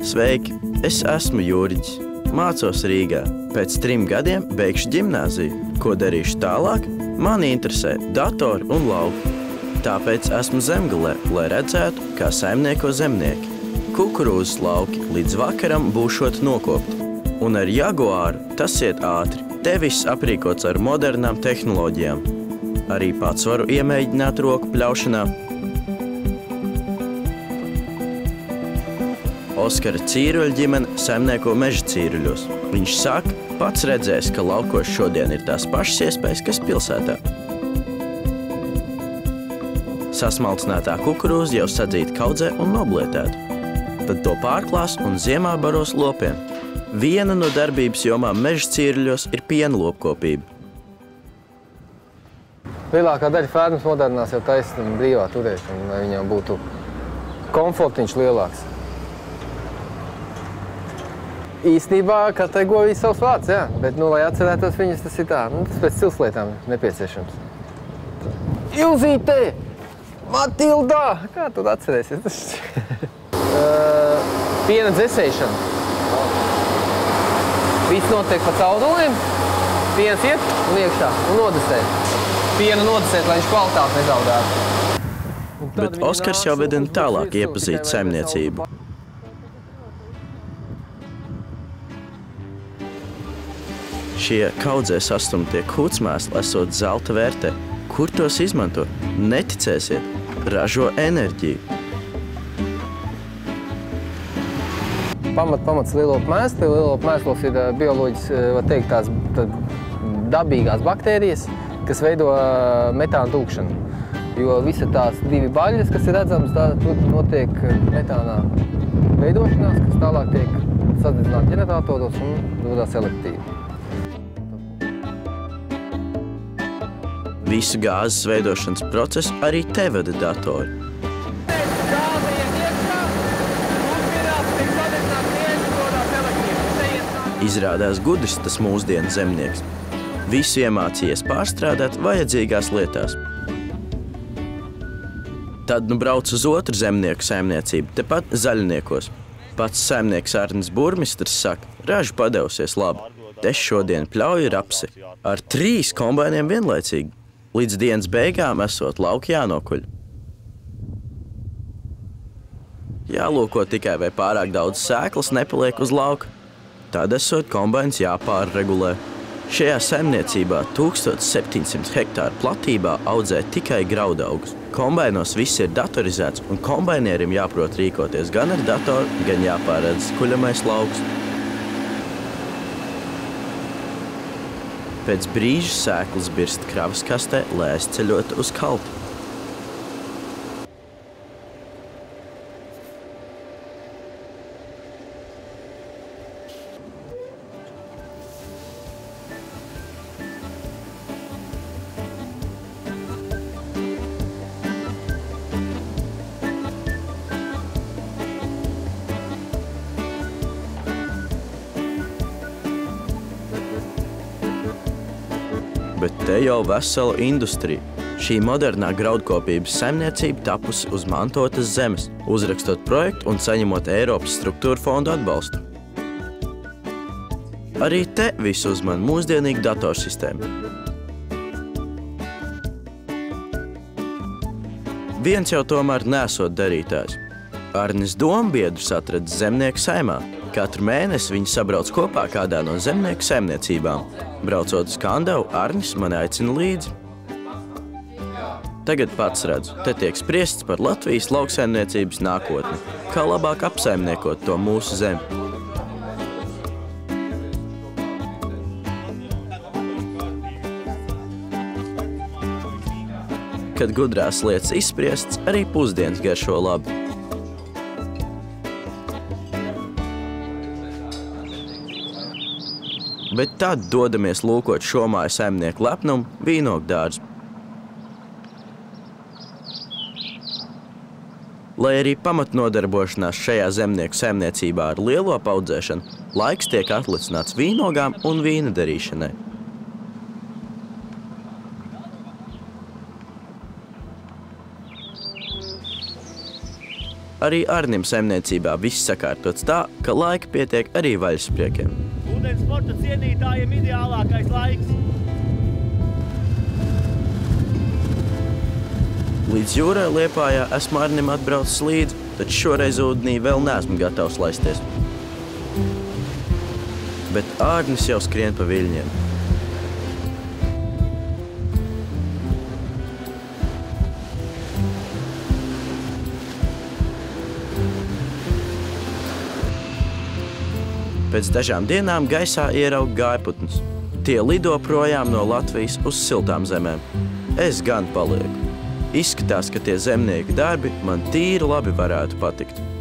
Sveiki! Es esmu Juriģis. Mācos Rīgā. Pēc 3 gadiem beigšu ģimnāziju. Ko darīšu tālāk? Mani interesē datori un lauki. Tāpēc esmu Zemgalē, lai redzētu, kā saimnieko zemnieki. Kukurūzas lauki līdz vakaram būšot nokopti. Un ar Jaguāru tas iet ātri. Te viss aprīkots ar modernām tehnoloģijām. Arī pats varu iemēģināt roku pļaušanā. Oskara Cīruļa ģimene saimnieko meža cīruļos. Viņš saka, pats redzēs, ka laukos šodien ir tās pašas iespējas, kas pilsētā. Sasmalcinātā kukurūza jau sadzīta kaudzē un noblietēta. Tad to pārklās un ziemā baros lopiem. Viena no darbības jomām meža cīruļos ir piena lopkopība. Lielākā daļa fermas modernās jau taisa brīvā turēšana, lai viņām būtu komfortiņš lielāks. Īstenībā katrai govī savs vārds, jā, bet, lai atcerētos viņas, tas ir tā, tas pēc cilslietām nepieciešams. Ilzīte! Matilda! Kā tu atcerēsies? Piena dzesēšana. Viss notiek pa caurulēm, piens iet un iekšā un nodesēt. Pienu nodesēt, lai viņš kvalitāti nezaudētu. Bet Oskars jau vedina tālāk iepazīt saimniecību. Šie kaudzē sastumtie kucmēsli esot zelta vērtē. Kur tos izmanto? Neticēsiet, ražo enerģiju. Pamats lielopu mēsli. Lielopu mēslos ir bioloģiski, var teikt, tās dabīgās baktērijas, kas veido metāna tūkšanu. Jo visa tās 2 baļas, kas ir redzamas, tur notiek metānā veidošanās, kas tālāk tiek sadedzināti ģeneratoros un dodās elektrība. Visu gāzes veidošanas procesu arī te vada datori. Izrādās gudrs tas mūsdienu zemnieks. Visu iemācījies pārstrādāt vajadzīgās lietās. Tad brauc uz otru zemnieku saimniecību, tepat Zaļniekos. Pats saimnieks Arnis Burmistrs saka, raža padevusies labi. Te šodien pļauju rapsi ar 3 kombainiem vienlaicīgi. Līdz dienas beigām esot lauki jānokuļ. Jālūko tikai, vai pārāk daudz sēklas nepaliek uz lauka. Tad esot kombains jāpārregulē. Šajā saimniecībā 1700 hektāru platībā audzē tikai graudaugus. Kombainos viss ir datorizēts, un kombainierim jāprot rīkoties gan ar datoru, gan jāpāredz kuļamais lauks. Pēc brīža sēklas birst kravas kastē, lai aizceļotu uz kalti. Bet te jau vesela industrija. Šī modernā graudkopības saimniecība tapusi uz mantotas zemes, uzrakstot projektu un saņemot Eiropas struktūra fondu atbalstu. Arī te visu uzman mūsdienīga datorsistēma. Viens jau tomēr nesot darītājs. Arnis dombiedrus atradis zemnieku saimā. Katru mēnesi viņi sabrauc kopā kādā no zemnieku saimniecībām. Braucot uz Kandavu, Arnis mani aicina līdzi. Tagad pats redzu, te tiek spriests par Latvijas lauksaimniecības nākotni, kā labāk apsaimniekot to mūsu zemi. Kad gudrās lietas izspriests, arī pusdienas garšo labi. Bet tad dodamies lūkot šomāju saimnieku lepnumu vīnogdārzu. Lai arī pamatnodarbošanās šajā zemnieku saimniecībā ar lielopu audzēšanu, laiks tiek atlicināts vīnogām un vīna darīšanai. Arī Arnim saimniecībā viss sakārtots tā, ka laika pietiek arī vaļaspriekiem. Ūdens sporta cienītājiem ideālākais laiks. Līdz jūrai Liepājā esmu Arnim atbraucis līdzi, taču šoreiz ūdenī vēl neesmu gatavs laisties. Bet Ārnis jau skrien pa viļņiem. Pēc dažām dienām gaisā ieraugu gājputnus. Tie lido projām no Latvijas uz siltām zemēm. Es gan palieku. Izskatās, ka tie zemnieku darbi man tīri labi varētu patikt.